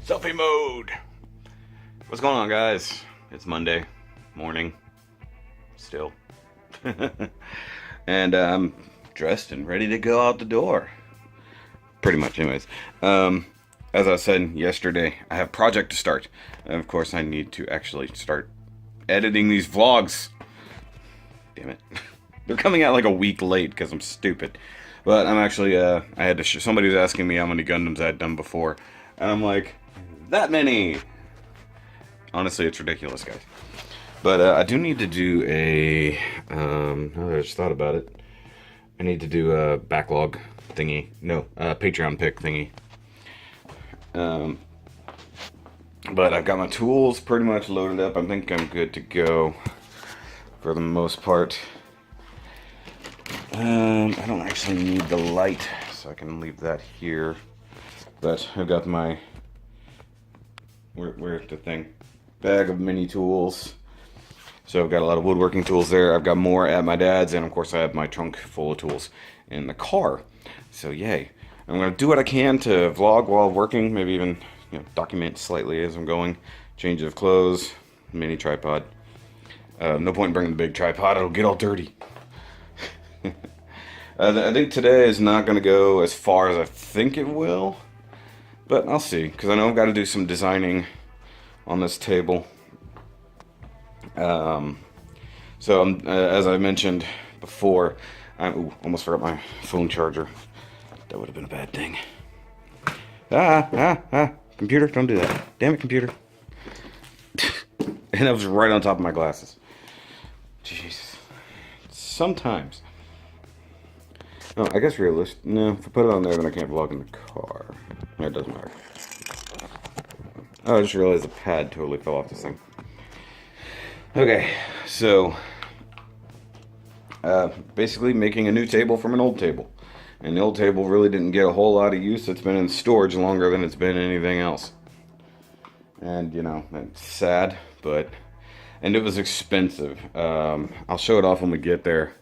Selfie mode! What's going on, guys? It's Monday morning. Still. And I'm dressed and ready to go out the door. Pretty much, anyways. As I said yesterday, I have a project to start. And of course, I need to actually start editing these vlogs. Damn it. They're coming out like a week late because I'm stupid. But I'm actually, I had to somebody was asking me how many Gundams I had done before. And I'm like, that many! Honestly, it's ridiculous, guys. But I do need to do a, now that I just thought about it, I need to do a backlog thingy. No, a Patreon pick thingy. But I've got my tools pretty much loaded up. I think I'm good to go for the most part. I don't actually need the light, so I can leave that here. But I've got my, where's the thing? Bag of mini tools. So I've got a lot of woodworking tools there. I've got more at my dad's, and of course I have my trunk full of tools in the car. So yay. I'm going to do what I can to vlog while working, maybe even document slightly as I'm going. Change of clothes, mini tripod. No point in bringing the big tripod, it'll get all dirty. I think today is not going to go as far as I think it will, but I'll see, because I know I've got to do some designing on this table. So as I mentioned before, almost forgot my phone charger. That would have been a bad thing. Computer, don't do that. Damn it, computer. And that was right on top of my glasses. Jeez. Sometimes. Oh, I guess realistic. No, if I put it on there, then I can't vlog in the car. No, it doesn't matter. Oh, I just realized the pad totally fell off this thing. Okay, so basically making a new table from an old table. And the old table really didn't get a whole lot of use. It's been in storage longer than it's been anything else. And, it's sad, and it was expensive. I'll show it off when we get there.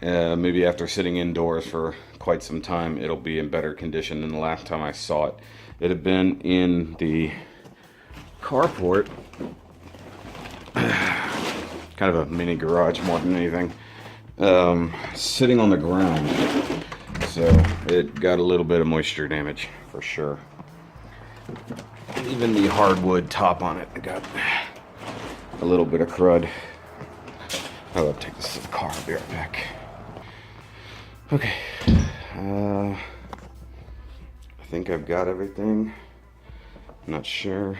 Maybe after sitting indoors for quite some time, it'll be in better condition than the last time I saw it. It had been in the carport, kind of a mini garage more than anything, sitting on the ground. So it got a little bit of moisture damage for sure. Even the hardwood top on it got a little bit of crud. I'll take this to the car. I'll be right back. Okay. I think I've got everything. I'm not sure.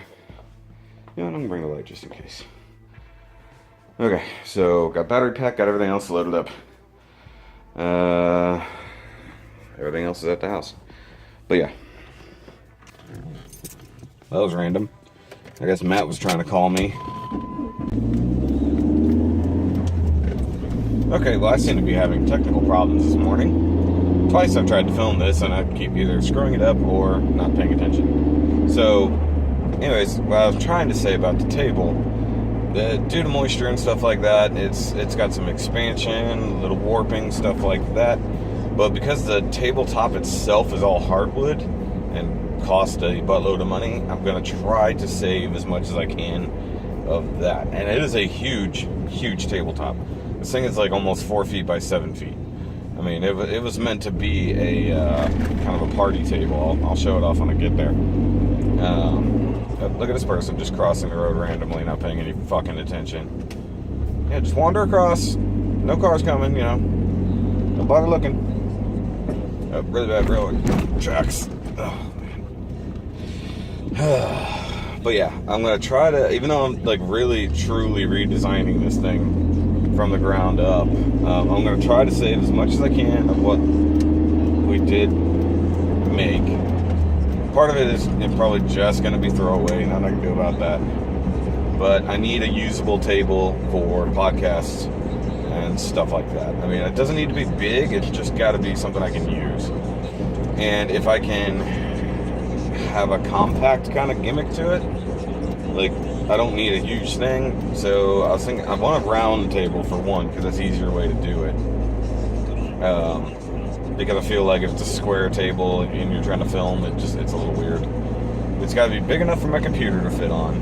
Yeah, I'm gonna bring the light just in case. Okay, so got battery pack, got everything else loaded up. Everything else is at the house. But yeah. That was random. I guess Matt was trying to call me. Okay, well I seem to be having technical problems this morning. Twice I've tried to film this and I keep either screwing it up or not paying attention. So, anyways, what I was trying to say about the table, due to moisture and stuff like that, it's got some expansion, a little warping, stuff like that. But because the tabletop itself is all hardwood and cost a buttload of money, I'm going to try to save as much as I can of that. And it is a huge, huge tabletop. This thing is like almost 4 feet by 7 feet. I mean, it was meant to be a kind of a party table. I'll show it off when I get there. Look at this person just crossing the road randomly, not paying any fucking attention. Yeah, just wander across. No cars coming, Don't bother looking. Really bad railroad tracks. Oh, man. But yeah, I'm going to try to, even though I'm like really, truly redesigning this thing from the ground up, I'm going to try to save as much as I can of what we did make. Part of it is probably just going to be throwaway, nothing I can do about that. But I need a usable table for podcasts and stuff like that. I mean, it doesn't need to be big, it's just got to be something I can use. And if I can have a compact kind of gimmick to it, like, I don't need a huge thing, so I was thinking, I want a round table for one, because that's an easier way to do it. Because I feel like if it's a square table and you're trying to film, it's a little weird. It's got to be big enough for my computer to fit on.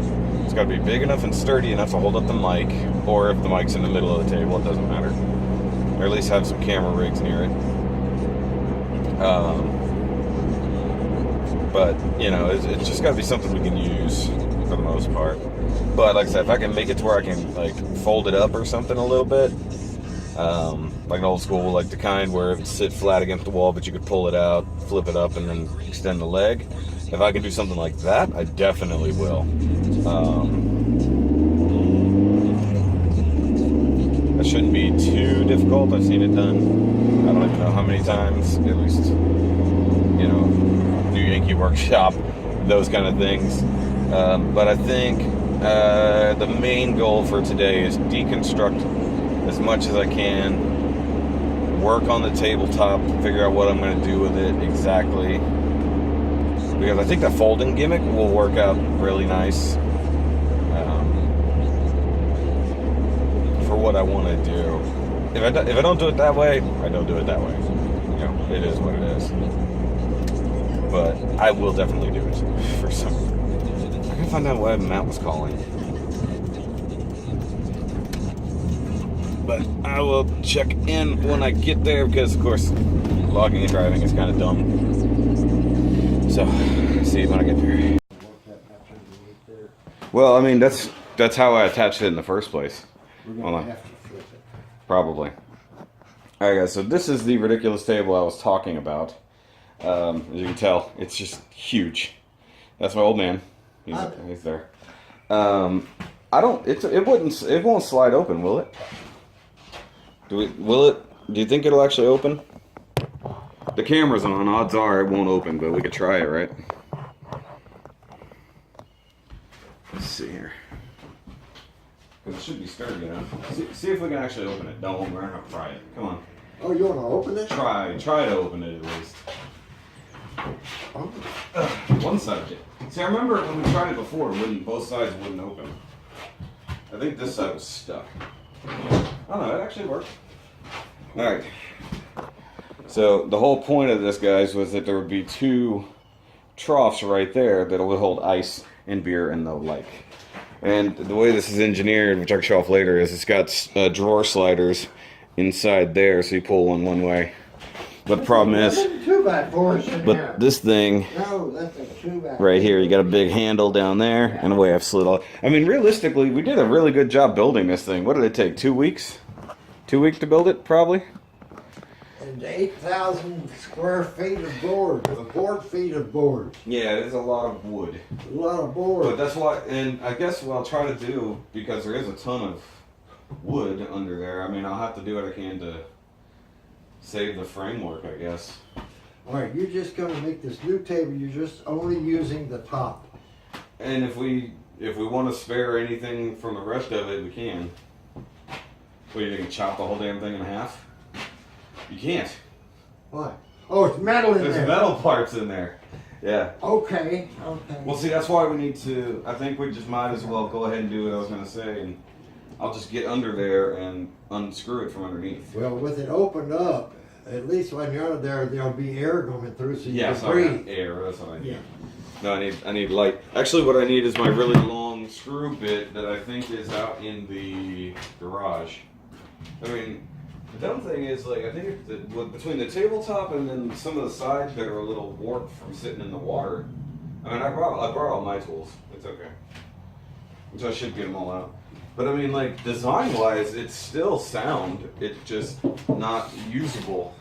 It's got to be big enough and sturdy enough to hold up the mic, or if the mic's in the middle of the table, it doesn't matter. Or at least have some camera rigs near it. But, you know, it's just got to be something we can use for the most part. But like I said, if I can make it to where I can like fold it up or something a little bit, like an old school, like the kind where it would sit flat against the wall, but you could pull it out, flip it up, and then extend the leg. If I can do something like that, I definitely will. That shouldn't be too difficult. I've seen it done. I don't even know how many times. At least, you know, New Yankee Workshop, those kind of things. But I think the main goal for today is deconstruct as much as I can, work on the tabletop, figure out what I'm going to do with it exactly. Because I think the folding gimmick will work out really nice for what I want to do. If I don't do it that way, I don't do it that way. You know, it is what it is. But I will definitely do it for some. I gotta find out why Matt was calling. But I will check in when I get there because, of course, logging and driving is kind of dumb. So, let's see when I get there. Well, I mean, that's how I attached it in the first place. Hold on. Probably. Alright guys, so this is the ridiculous table I was talking about. As you can tell, it's just huge. That's my old man. He's there. It won't slide open, will it? Do you think it'll actually open? The camera's on, odds are it won't open, but we could try it, right? Let's see here. Because it should be sturdy enough. See if we can actually open it. Don't, we're gonna try it. Come on. Oh, you want to open it? Try to open it at least. Oh. One side of it. See, I remember when we tried it before, both sides wouldn't open. I think this side was stuck. Oh no, it actually worked. Alright. So, the whole point of this, guys, was that there would be two troughs right there that would hold ice and beer and the like. And the way this is engineered, which I can show off later, is it's got drawer sliders inside there, so you pull one way. But the problem is, this thing right here, you got a big handle down there, and the way I've slid all. I mean, realistically, we did a really good job building this thing. What did it take? 2 weeks? 2 weeks to build it, probably? And 8,000 square feet of board, feet of board. Yeah, it is a lot of wood. A lot of board. But that's why, and I guess what I'll try to do, because there is a ton of wood under there, I mean, I'll have to do what I can to save the framework, I guess. Alright, you're just going to make this new table, you're just only using the top. And if we want to spare anything from the rest of it, we can. What, you think, chop the whole damn thing in half? You can't. Why? Oh, it's metal in there. There's metal parts in there. Yeah. Okay. Well, see, that's why we need to, I think we just might as well go ahead and do what I was going to say, and I'll just get under there and unscrew it from underneath. Well, with it opened up, at least when you're under there, there'll be air going through, so you can breathe. Air, that's what I need. Yeah. No, I need light. Actually, what I need is my really long screw bit that I think is out in the garage. I mean, the dumb thing is, like, I think between the tabletop and then some of the sides that are a little warped from sitting in the water. I mean, I brought all my tools. It's okay. Which I should get them all out. But I mean, like, design-wise, it's still sound. It's just not usable.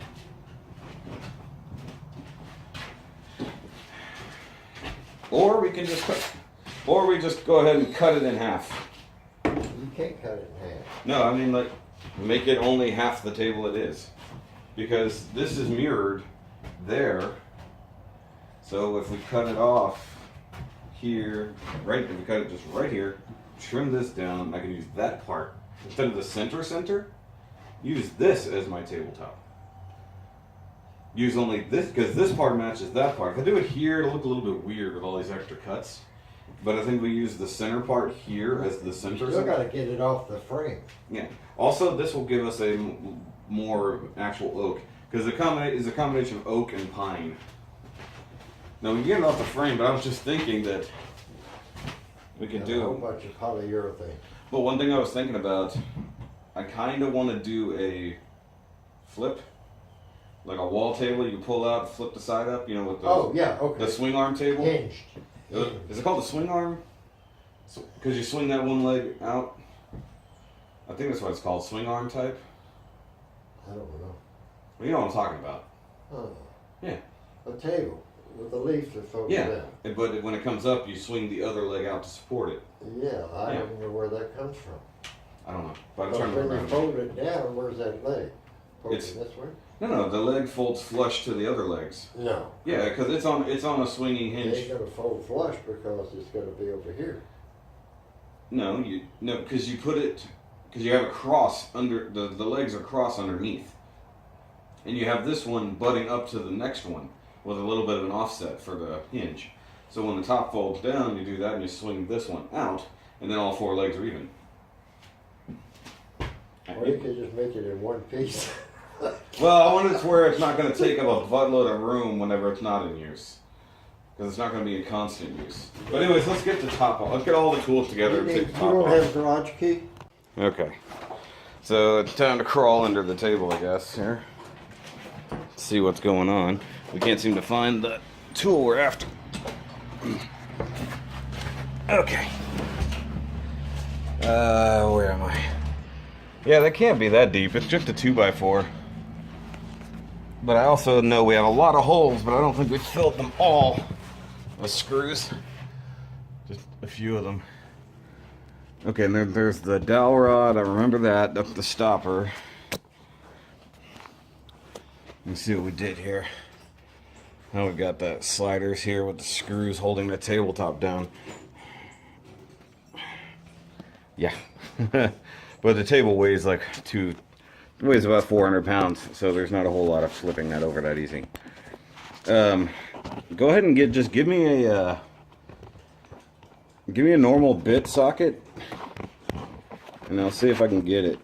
Or we can just we just go ahead and cut it in half. You can't cut it in half. No, I mean, like, make it only half the table it is. Because this is mirrored there. So if we cut it off here, if we cut it just right here, trim this down, I can use that part. Instead of the center, use this as my tabletop. Use only this, because this part matches that part. If I do it here, it'll look a little bit weird with all these extra cuts. But I think we use the center part here as the center. You still got to get it off the frame. Yeah. Also, this will give us a more actual oak, because it is a combination of oak and pine. No, we can get it off the frame, but I was just thinking that we could A do. whole bunch of polyurethane. But one thing I was thinking about, I kind of want to do a flip, like a wall table you pull out, flip the side up, you know, with the, Oh, yeah, okay. the swing arm table. Hinged. Is it called the swing arm? Because you swing that one leg out. I think that's what it's called, swing arm type. I don't know. Well, you know what I'm talking about. Oh. Yeah. A table with the leaf that folds Yeah. down. But when it comes up, you swing the other leg out to support it. Yeah, I Yeah. don't know where that comes from. I don't know. But I'm But trying to when you remember. fold it down, where's that leg? Folded It's- this way? No, the leg folds flush to the other legs. No. Yeah, because it's on a swinging It hinge. ain't gonna fold flush because it's gonna be over here. No, because you put it, because you have a cross under the legs are cross underneath, and you have this one butting up to the next one with a little bit of an offset for the hinge. So when the top folds down, you do that and you swing this one out, and then all four legs are even. Or you could just make it in one piece. Well, I want it to where it's not going to take up a buttload of room whenever it's not in use. Because it's not going to be in constant use. But anyways, let's get the top off. Let's get all the tools together and take the You top don't off. have a garage key? Okay. So it's time to crawl under the table, I guess, here. See what's going on. We can't seem to find the tool we're after. Okay. Where am I? Yeah, that can't be that deep. It's just a 2x4. But I also know we have a lot of holes, but I don't think we filled them all with screws. Just a few of them. Okay, and there's the dowel rod. I remember that. That's the stopper. Let's see what we did here. Now we've got the sliders here with the screws holding the tabletop down. Yeah. But the table weighs like weighs about 400 pounds, so there's not a whole lot of flipping that over that easy. Go ahead and give me a normal bit socket, and I'll see if I can get it.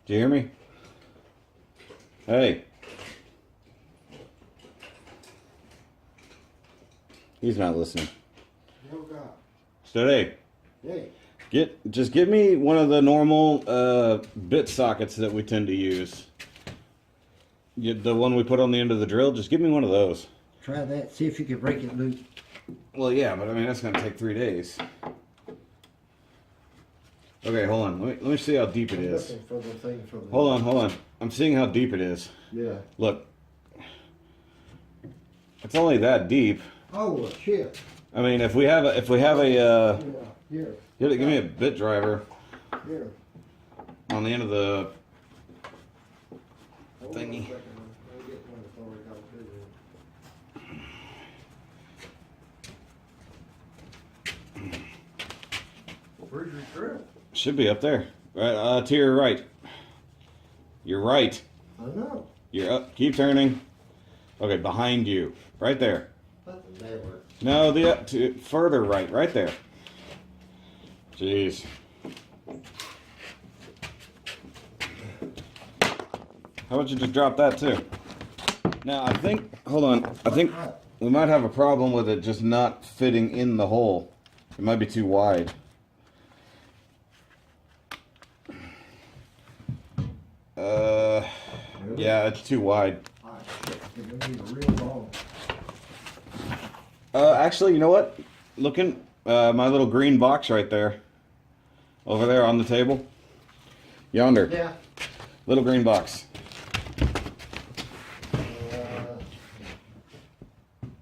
Do you hear me? Hey. He's not listening. No God. Steady. Hey. Just give me one of the normal bit sockets that we tend to use. The one we put on the end of the drill. Just give me one of those. Try that. See if you can break it loose. Well, yeah, but I mean that's gonna take 3 days. Okay, hold on. Let me see how deep it is. Looking for the thing for the Hold on. I'm seeing how deep it is. Yeah. Look, it's only that deep. Oh well, shit. I mean, if we have a Yeah. Here. give me a bit driver Here. on the end of the Hold on a thingy. second. I'll get one before we go through this. Where's your drill? Should be up there. Right, to your right. You're right. I know. You're up. Keep turning. Okay, behind you. Right there. Nothing never. No, further right. Right there. Jeez. How about you just drop that too? Now, I think, hold on. I think we might have a problem with it just not fitting in the hole. It might be too wide. Yeah, it's too wide. Ah, shit. You're gonna need a real long. Actually, you know what? Look in my little green box right there. Over there on the table. Yonder. Yeah. Little green box.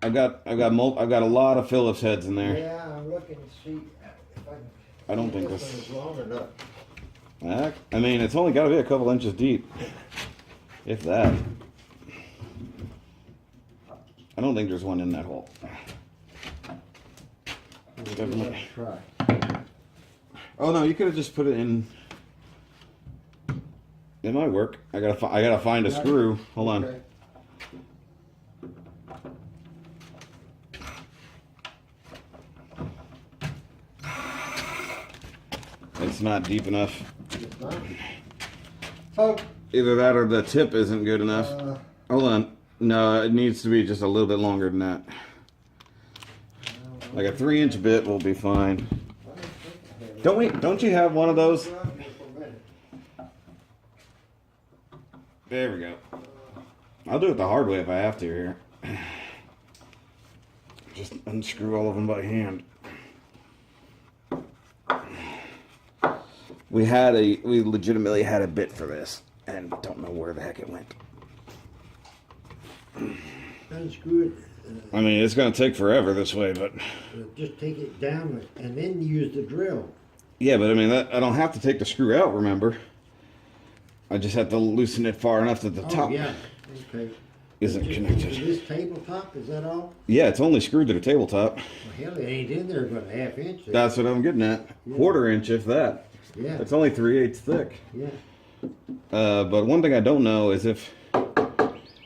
I've got a lot of Phillips heads in there. Yeah, I'm looking to see if I can. I don't think this this. one is long enough. I mean, it's only got to be a couple inches deep, if that. I don't think there's one in that hole. Definitely. Try. Oh no, you could have just put it in. It might work. I gotta find a screw. Hold on. Okay. It's not deep enough. It's not. Oh. Either that or the tip isn't good enough. Hold on. No, it needs to be just a little bit longer than that. Like a 3-inch bit will be fine. Don't you have one of those? There we go. I'll do it the hard way if I have to here. Just unscrew all of them by hand. We legitimately had a bit for this and don't know where the heck it went. Unscrew it. I mean, it's going to take forever this way, but... Just take it down and then use the drill. Yeah, but I mean, I don't have to take the screw out, remember? I just have to loosen it far enough that the top isn't connected. This tabletop, is that all? Yeah, it's only screwed to the tabletop. Well, hell, it ain't in there but a ½ inch. That's what I'm getting at. Yeah. 1/4 inch, if that. Yeah. It's only 3/8 thick. Yeah. But one thing I don't know is if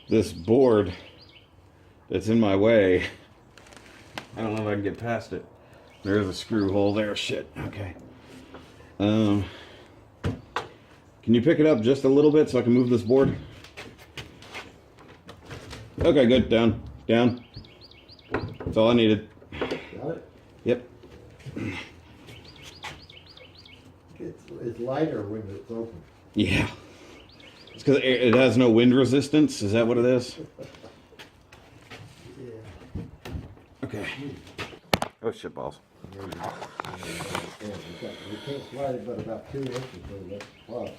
this board that's in my way, I don't know if I can get past it. There is a screw hole there. Shit. Okay. Can you pick it up just a little bit so I can move this board? Okay, good. Down. Down. That's all I needed. Got it? Yep. It's lighter when it's open. Yeah. It's because it has no wind resistance. Is that what it is? Yeah. Okay. Oh, shit balls. We can't slide it but about 2 inches, so that's plus.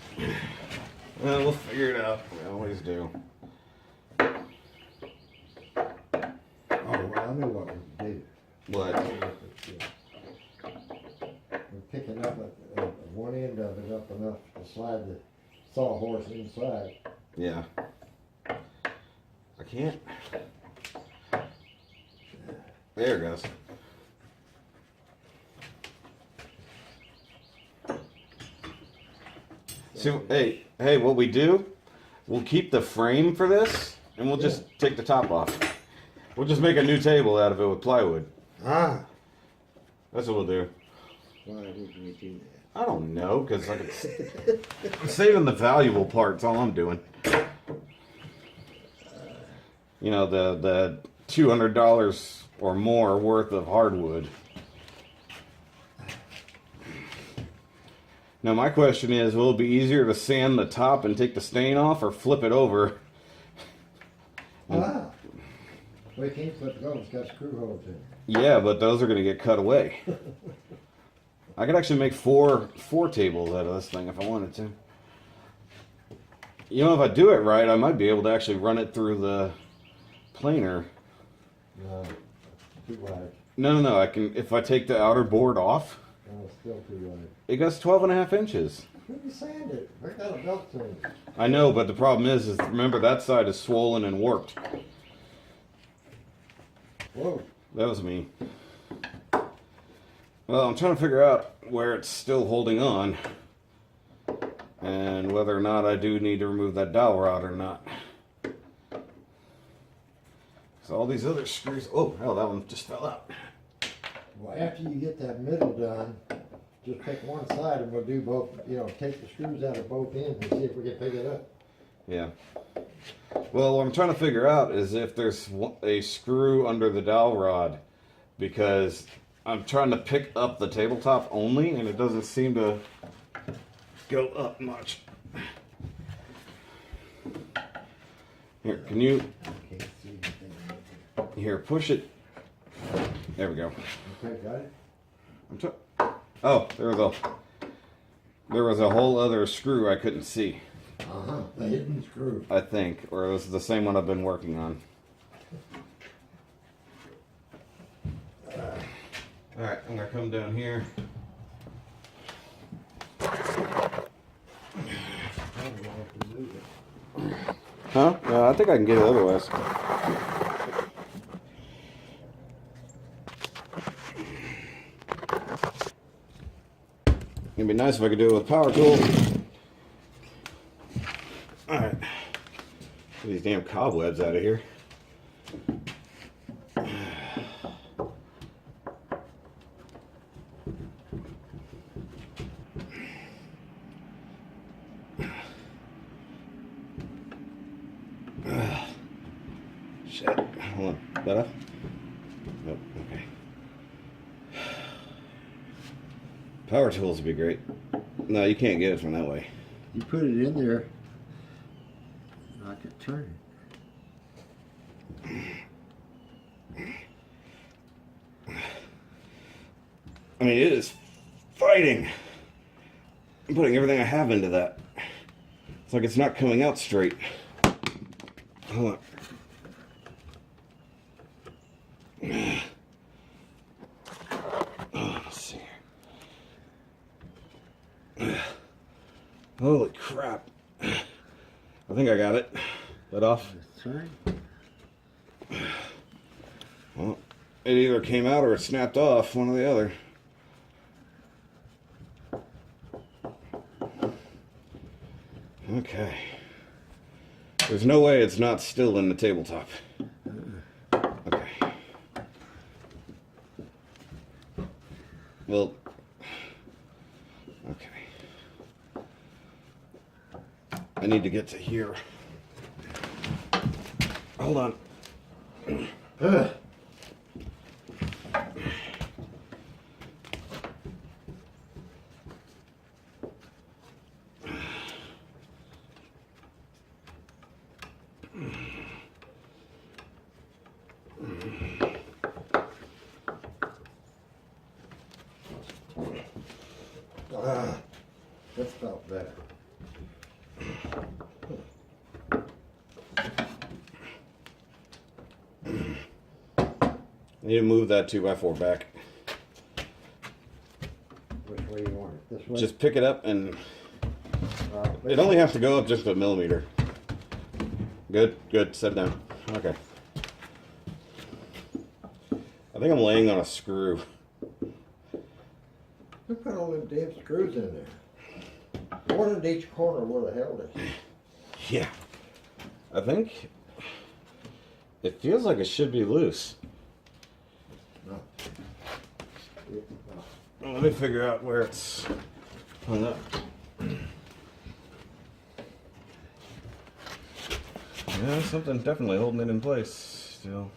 Well, we'll figure it out. We always do. Oh, well, I know what we do. What? We're picking up one end of it up enough to slide the sawhorse inside. Yeah. I can't. There it goes. So, hey, what we do, we'll keep the frame for this, and we'll just take the top off. We'll just make a new table out of it with plywood. Ah. That's what we'll do. Why would we do that? I don't know, because like I'm saving the valuable parts. All I'm doing. You know, the $200 or more worth of hardwood. Now my question is, will it be easier to sand the top and take the stain off, or flip it over? Ah. We can't flip it over. It's got screw holes in it. Yeah, but those are going to get cut away. I could actually make four tables out of this thing if I wanted to. You know, if I do it right, I might be able to actually run it through the planer. No, too wide. No. I can, if I take the outer board off. No, it's still too wide. It goes 12.5 inches. We can sand it. I got a belt sander. I know, but the problem is remember that side is swollen and warped. Whoa. That was me. Well, I'm trying to figure out where it's still holding on, and whether or not I do need to remove that dowel rod or not. So all these other screws. Oh, hell, that one just fell out. Well, after you get that middle done, just pick one side and we'll do both, you know, take the screws out of both ends and see if we can pick it up. Yeah. Well, what I'm trying to figure out is if there's a screw under the dowel rod, because I'm trying to pick up the tabletop only, and it doesn't seem to go up much. Here, can you... I can't see anything. Here, push it. There we go. Okay, got it? Oh, there was a whole other screw I couldn't see. Uh-huh, the hidden screw. I think, or it was the same one I've been working on. All right, I'm gonna come down here. Huh? No, I think I can get it otherwise. It'd be nice if I could do it with a power tool. Alright. Get these damn cobwebs out of here. That off? Nope. Okay. Power tools would be great. No, you can't get it from that way. You put it in there, I could turn it. I mean, it is fighting. I'm putting everything I have into that. It's like it's not coming out straight. Hold on. Oh, let's see here. Holy crap. I think I got it. That off? That's right. Well, it either came out or it snapped off, one or the other. Okay. There's no way it's not still in the tabletop. Okay. Well, okay. I need to get to here. Hold on. That felt better. I need to move that 2x4 back. Which way you want it? This way? Just pick it up and it only has to go up just a millimeter. Good, good. Set it down. Okay. I think I'm laying on a screw. Who put all them damn screws in there? One in each corner where the hell is. Yeah. I think it feels like it should be loose. No. Well, let me figure out where it's hung up. Yeah, something definitely holding it in place still.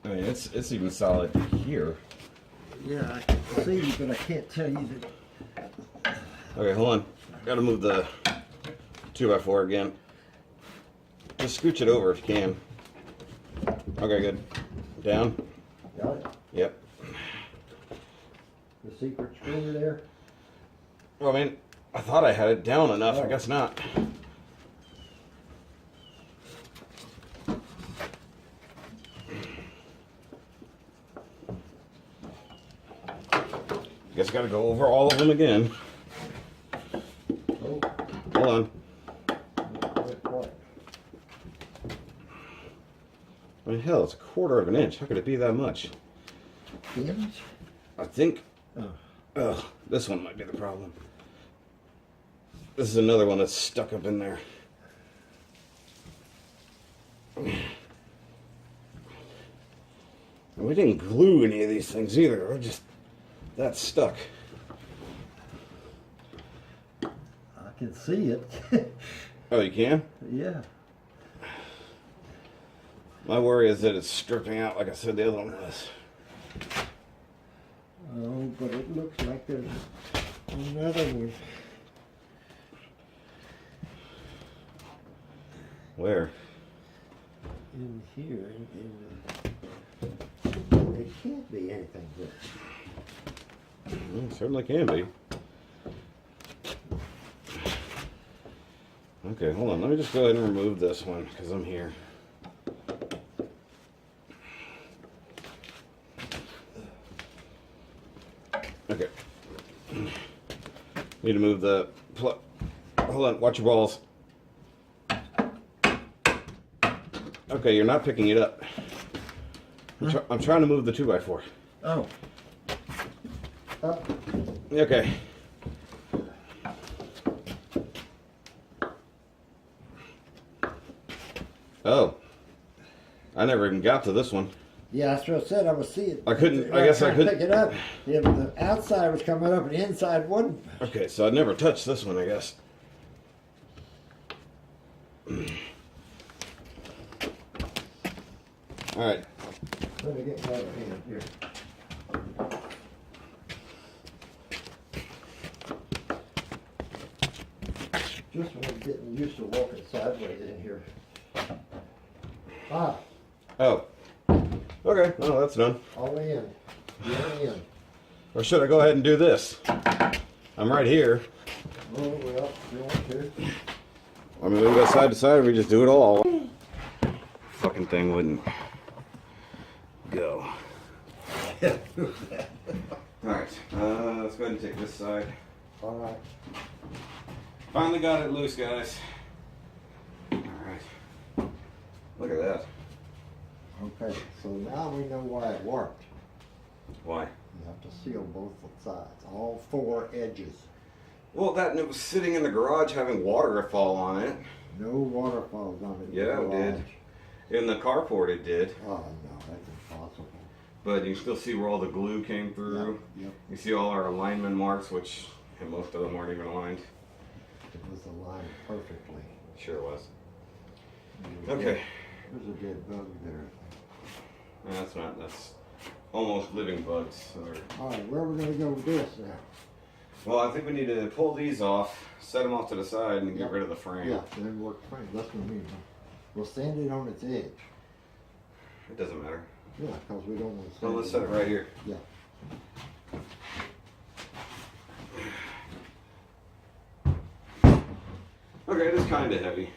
I mean, it's even solid here. Yeah, I can see, but I can't tell you that. Okay, hold on. Gotta move the 2x4 again. Just scooch it over if you can. Okay, good. Down. Got it? Yep. The secret screw there? Well, I mean, I thought I had it down enough. I Oh. guess not. Guess I gotta go over all of them again. Oh, Hold on. what? I mean, hell, it's a quarter of an inch. How could it be that much? Inch? I think. Oh. Ugh, this one might be the problem. This is another one that's stuck up in there. And we didn't glue any of these things either. We're just that stuck. I can see it. Oh, you can? Yeah. My worry is that it's stripping out like I said the other one was. Oh, but it looks like there's another one. Where? In here. It can't be anything good. Well, it certainly can be. Okay, hold on. Let me just go ahead and remove this one because I'm here. Okay. Need to move the plug. Hold on. Watch your balls. Okay, you're not picking it up. I'm trying to move the 2x4. Oh. Up. Okay. Oh. I never even got to this one. Yeah, that's what I said. I was seeing. I couldn't. I guess I couldn't pick it up. Yeah, but the outside was coming up and the inside wouldn't. Okay, so I never touched this one, I guess. All right. Let me get my other hand here. Just when I'm getting used to walking sideways in here. Ah, Oh. Okay. Well, that's done. all the way in. Get in. Or should I go ahead and do this? I'm right here. Oh, well, if you want to. I mean, we can go side to side, or we just do it all. Fucking thing wouldn't go. Alright, let's go ahead and take this side. All right. Finally got it loose, guys. Alright. Look at that. Okay, so now we know why it worked. Why? You have to seal both sides, all 4 edges. Well, that and it was sitting in the garage having water fall on it. No waterfalls on it. in the Yeah, it did. garage. In the carport it did. Oh, no, that's impossible. But you can still see where all the glue came through. Yep. You see all our alignment marks, which most of them weren't even aligned. It was aligned perfectly. Sure was. There's a Okay. dead- There's a dead bug there. That's not, that's almost living bugs. All right, where are we gonna go with this now? Well, I think we need to pull these off, set them off to the side, and get Yep. rid of the frame. Yeah, then work frame, that's what I mean. We'll sand it on its edge. It doesn't matter. Yeah, because we don't want to So sand let's set it right here. Yeah. Okay, it is kind of heavy.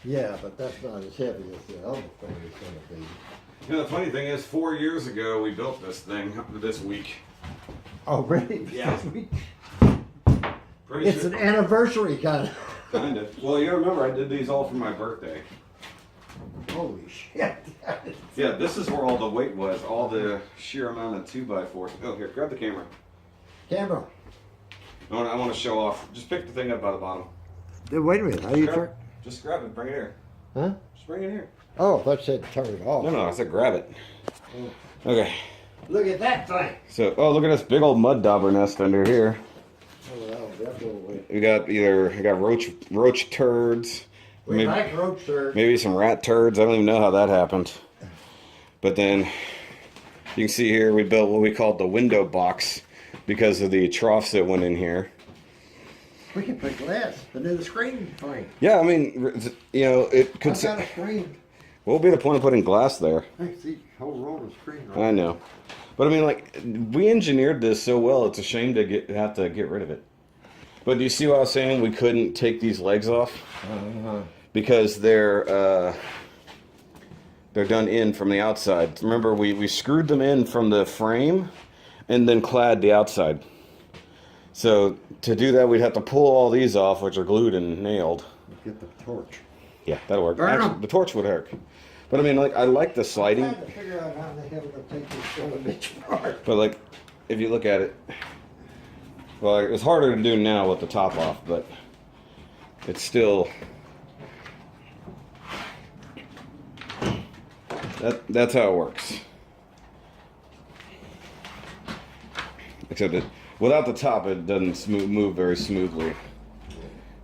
Yeah, but that's not as heavy as the other thing is gonna be. You know, the funny thing is, 4 years ago, we built this thing this week. Oh, really? Yeah. Pretty It's sure. an anniversary kind of. Kind of. Well, you remember I did these all for my birthday. Holy shit. Yeah, this is where all the weight was, all the sheer amount of 2x4s. Oh, here, grab the camera. Camera. I want to show off. Just pick the thing up by the bottom. Wait a minute, how do you turn? Grab, just grab it, bring it here. Huh? Just bring it here. Oh, I thought you said turn it off. No, I said grab it. Okay. Look at that thing. So, oh, look at this big old mud dauber nest under here. Oh, well, that little way. We got roach turds. We like roach turd. Maybe some rat turds. I don't even know how that happened. But then you can see here we built what we called the window box because of the troughs that went in here. We can put glass under the screen frame. Yeah, I mean, you know, it could. I've got a screen. What would be the point of putting glass there? I see whole roll of screen. I know, but I mean, like, we engineered this so well. It's a shame to have to get rid of it. But do you see what I was saying? We couldn't take these legs off because they're done in from the outside. Remember, we screwed them in from the frame and then clad the outside. So to do that, we'd have to pull all these off, which are glued and nailed. Get the torch. Yeah, that'll work. Burn 'em. Actually, the torch would work. But I mean, like, I like the sliding. I'm trying to figure out how the hell to take this son of a bitch apart. But like, if you look at it, well, it's harder to do now with the top off, but it's still. That's how it works. Except that without the top, it doesn't move very smoothly.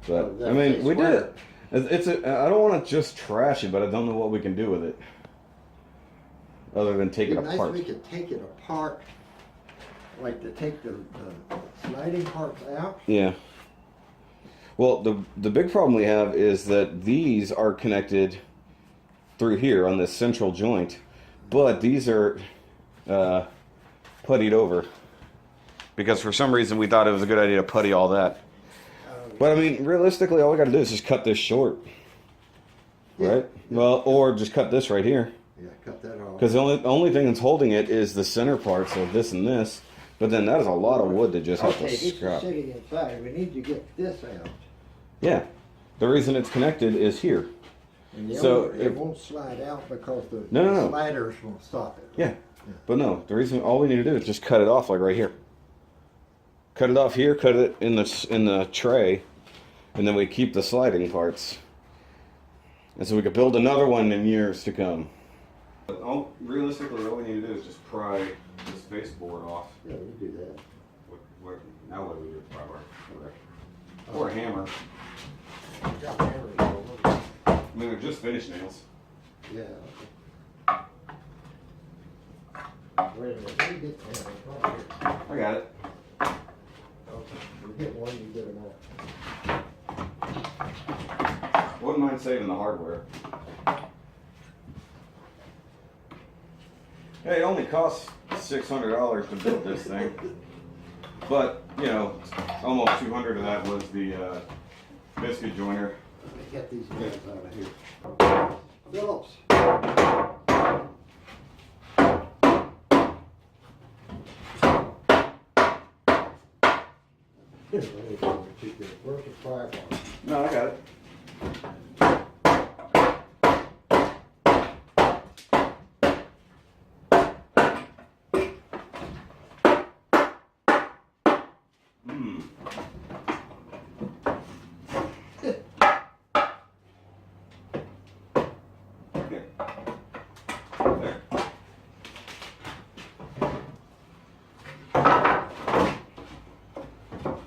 But I mean, we did it. I don't want to just trash it, but I don't know what we can do with it, other than take it It'd be apart. nice if we could take it apart, like to take the sliding parts out. Yeah. Well, the big problem we have is that these are connected through here on this central joint, but these are puttied over because for some reason we thought it was a good idea to putty all that. But I mean, realistically, all we got to do is just cut this short, right? Yeah. Well, or just cut this right here, Yeah, cut that off. because the only thing that's holding it is the center parts of this and this. But then that is a lot of wood to just have Okay, to this is scrap. sitting inside. We need to get this out. Yeah, the reason it's connected is here. And the So other, it won't slide out because the No. sliders won't stop it. Yeah, but no, the reason all we need to do is just cut it off, like right here. Cut it off here, cut it in the tray, and then we keep the sliding parts. And so we could build another one in years to come. But realistically, all we need to do is just pry this baseboard off. Yeah, we do that. Now what do we do with pry bar? Or a hammer. Got hammers all over. I mean, they're just finish nails. Yeah. Wait a minute, let me get the hammer. Right here. I got it. Okay, you get one, you get them all. Wouldn't mind saving the hardware. Hey, it only costs $600 to build this thing. But, you know, almost 200 of that was the biscuit joiner. Let me get these guys out of here. Phillips. Where's the fire bar? No, I got it.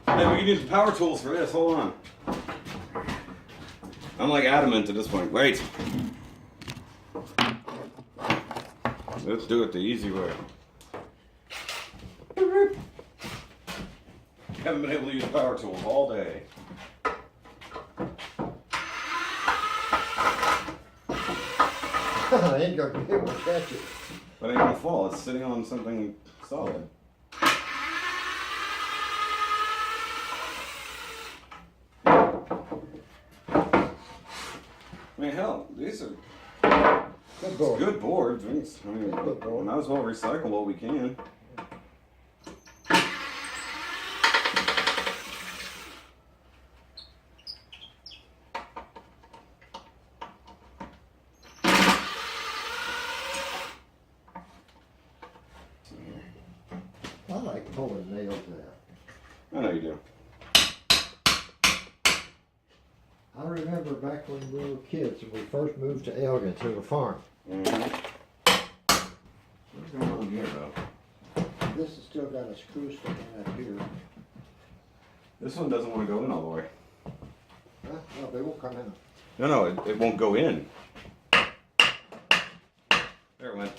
Hey, we can use the power tools for this. Hold on. I'm like adamant at this point. Wait. Let's do it the easy way. Haven't been able to use power tools all day. I ain't gonna be able to catch it. But it ain't gonna fall. It's sitting on something solid. I mean, hell, these are Good board. good boards. I mean, Good board. might as well recycle what we can. I like pulling nails out. I know you do. I remember back when we were kids and we first moved to Elgin to the farm. What's going on here, though? This has still got a screw sticking out here. This one doesn't want to go in all the way. Huh? No, they won't come in. No, it won't go in. There it went.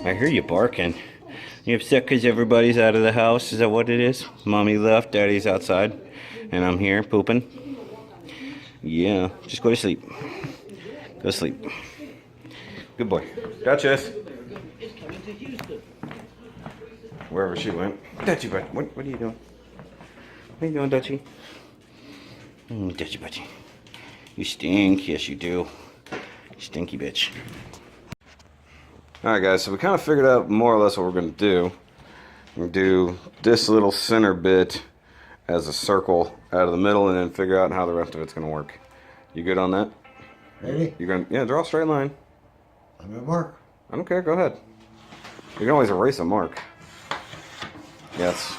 I hear you barking. You upset because everybody's out of the house? Is that what it is? Mommy left, Daddy's outside, and I'm here pooping. Yeah, just go to sleep. Go to sleep. Good boy. Duchess. Wherever she went. Dutchie, bud. What are you doing? What are you doing, Dutchie? Dutchie, Dutchie. You stink. Yes, you do. You stinky bitch. Alright guys, so we kind of figured out more or less what we're going to do. We're going to do this little center bit as a circle out of the middle and then figure out how the rest of it's going to work. You good on that? Ready? You're going to, yeah, draw a straight line. I'm gonna mark. I don't care, go ahead. You can always erase a mark. Yes.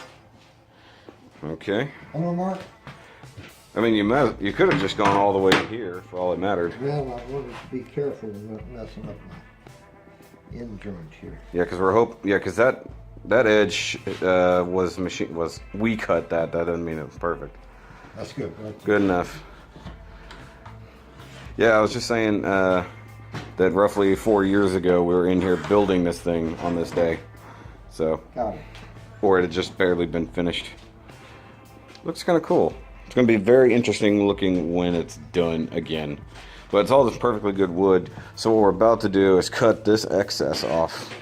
Okay. I'm gonna mark. I mean, you could have just gone all the way to here for all it mattered. Well, I wanted to be careful of not messing up my end joint here. Yeah, because because that edge we cut that. That doesn't mean it was perfect. That's good. Right? Good enough. Yeah, I was just saying that roughly 4 years ago we were in here building this thing on this day. So, Got it. or it had just barely been finished. Looks kind of cool. It's going to be very interesting looking when it's done again. But it's all this perfectly good wood. So what we're about to do is cut this excess off.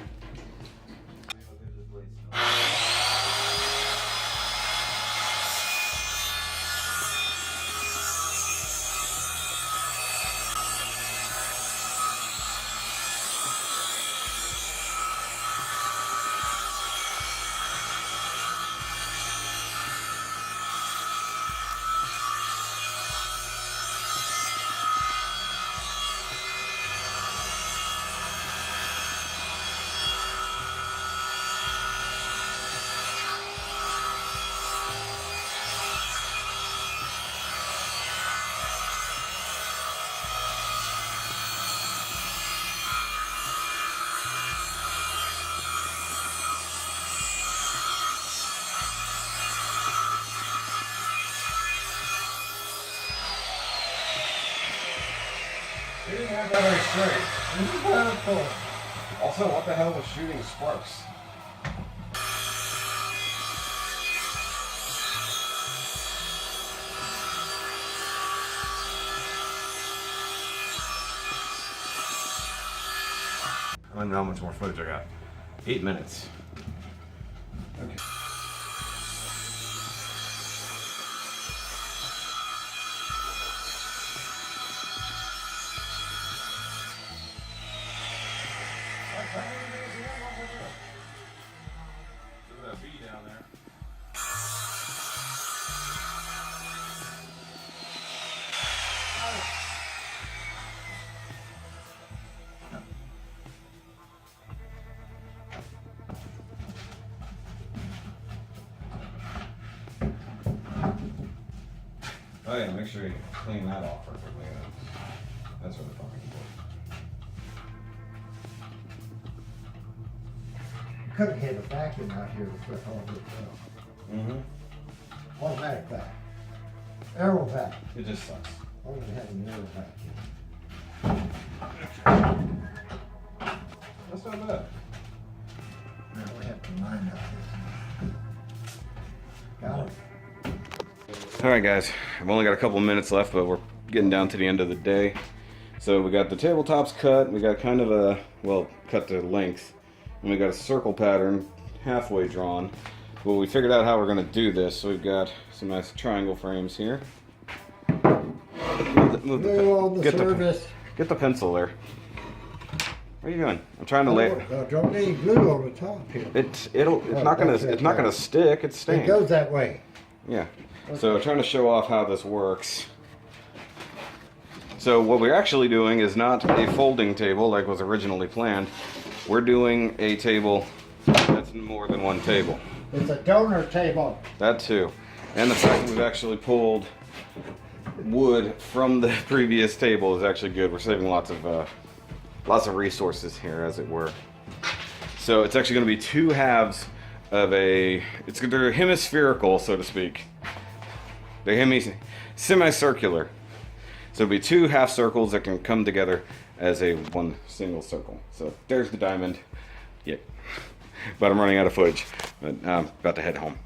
You didn't have that very straight. This is kind of cool. Also, what the hell was shooting sparks? I don't know how much more footage I got. 8 minutes. Okay. Look at that bee down there. Oh yeah, make sure you clean that off perfectly. That's really fucking important. You couldn't have a vacuum out here to put all this out. Mm-hmm. Automatic vac. Aero vac. It just sucks. I want to have an aero vacuum. That's not bad. Now we have to line up this. Got it. Alright guys, I've only got a couple minutes left, but we're getting down to the end of the day. So we got the tabletops cut, we got kind of a, well, cut to length, and we got a circle pattern halfway drawn. Well, we figured out how we're going to do this, so we've got some nice triangle frames here. Get the pencil there. What are you doing? I'm trying to lay it. Don't need glue on the top here. It's not gonna stick. It's staying. It goes that way. Yeah. So trying to show off how this works. So what we're actually doing is not a folding table like was originally planned. We're doing a table that's more than one table. It's a donor table. That too. And the fact that we've actually pulled wood from the previous table is actually good. We're saving lots of resources here, as it were. So it's actually going to be two halves of they're hemispherical, so to speak. They're semicircular. So it'll be two half circles that can come together as one single circle. So there's the diamond. Yep. But I'm running out of footage. But I'm about to head home.